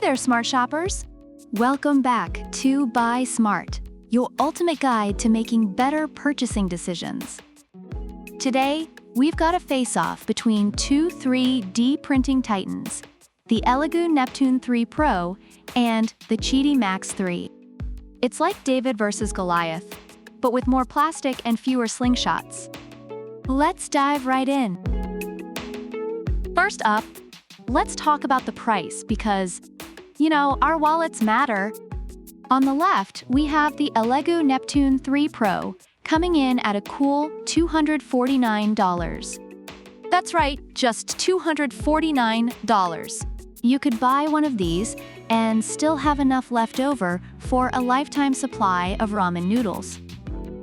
there, smart shoppers! Welcome back to Buy Smart, your ultimate guide to making better purchasing decisions. Today, we've got a face-off between two 3D printing titans, the ELEGOO Neptune 3 Pro and the QIDI MAX3. It's like David versus Goliath, but with more plastic and fewer slingshots. Let's dive right in. First up, let's talk about the price because, our wallets matter. On the left, we have the ELEGOO Neptune 3 Pro coming in at a cool $249. That's right, just $249. You could buy one of these and still have enough left over for a lifetime supply of ramen noodles.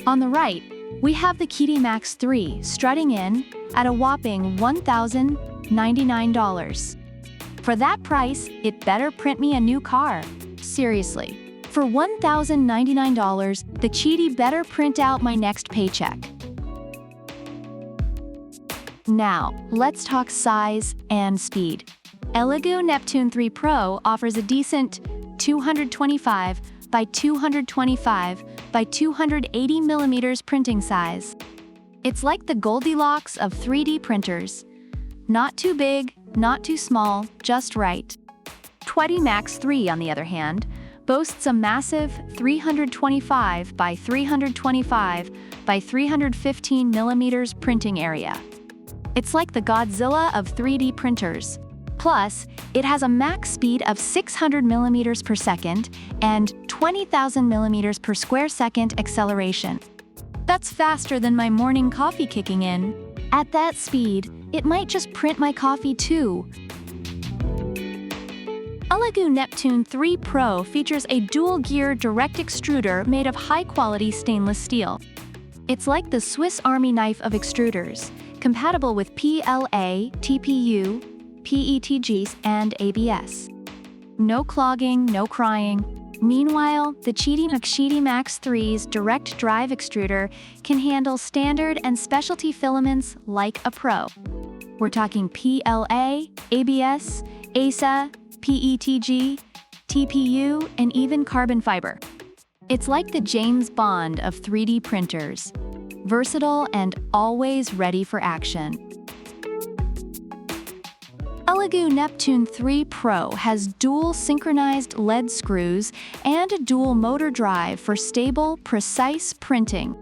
On the right, we have the QIDI MAX3 strutting in at a whopping $1,099. For that price, it better print me a new car. Seriously, for $1,099, the QIDI better print out my next paycheck. Now, let's talk size and speed. ELEGOO Neptune 3 Pro offers a decent 225 by 225 by 280 millimeters printing size. It's like the Goldilocks of 3D printers. Not too big, not too small, just right. QIDI MAX3, on the other hand, boasts a massive 325 by 325 by 315 millimeters printing area. It's like the Godzilla of 3D printers. Plus, it has a max speed of 600 millimeters per second and 20,000 millimeters per square second acceleration. That's faster than my morning coffee kicking in. At that speed, it might just print my coffee too. ELEGOO Neptune 3 Pro features a dual-gear direct extruder made of high-quality stainless steel. It's like the Swiss Army knife of extruders, compatible with PLA, TPU, PETGs, and ABS. No clogging, no crying. Meanwhile, the QIDI MAX3's direct drive extruder can handle standard and specialty filaments like a pro. We're talking PLA, ABS, ASA, PETG, TPU, and even carbon fiber. It's like the James Bond of 3D printers. Versatile and always ready for action. ELEGOO Neptune 3 Pro has dual synchronized LED screws and a dual motor drive for stable, precise printing.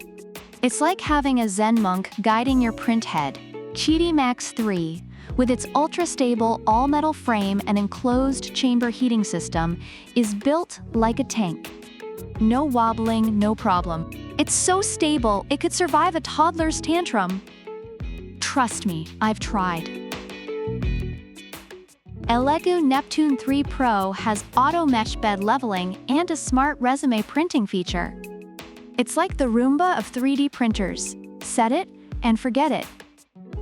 It's like having a Zen monk guiding your print head. QIDI MAX3, with its ultra-stable all-metal frame and enclosed chamber heating system, is built like a tank. No wobbling, no problem. It's so stable, it could survive a toddler's tantrum. Trust me, I've tried. ELEGOO Neptune 3 Pro has auto mesh bed leveling and a smart resume printing feature. It's like the Roomba of 3D printers. Set it and forget it.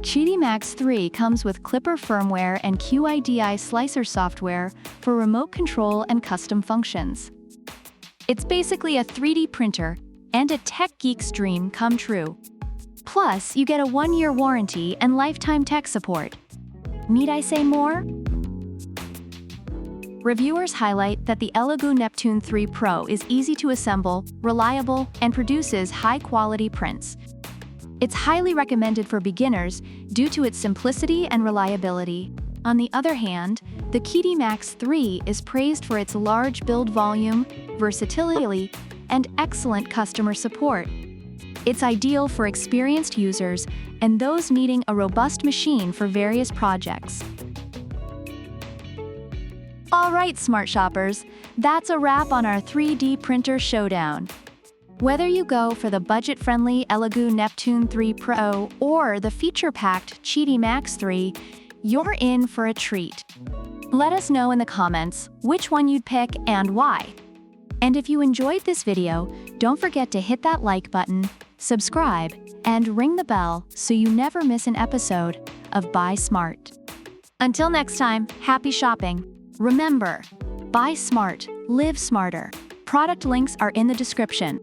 QIDI MAX3 comes with Clipper firmware and QIDI slicer software for remote control and custom functions. It's basically a 3D printer and a tech geek's dream come true. Plus, you get a 1-year warranty and lifetime tech support. Need I say more? Reviewers highlight that the ELEGOO Neptune 3 Pro is easy to assemble, reliable, and produces high-quality prints. It's highly recommended for beginners due to its simplicity and reliability. On the other hand, the QIDI MAX3 is praised for its large build volume, versatility, and excellent customer support. It's ideal for experienced users and those needing a robust machine for various projects. All right, smart shoppers, that's a wrap on our 3D printer showdown. Whether you go for the budget-friendly ELEGOO Neptune 3 Pro or the feature-packed QIDI MAX3, you're in for a treat. Let us know in the comments which one you'd pick and why. And if you enjoyed this video, don't forget to hit that like button, subscribe, and ring the bell so you never miss an episode of Buy Smart. Until next time, happy shopping. Remember, buy smart, live smarter. Product links are in the description.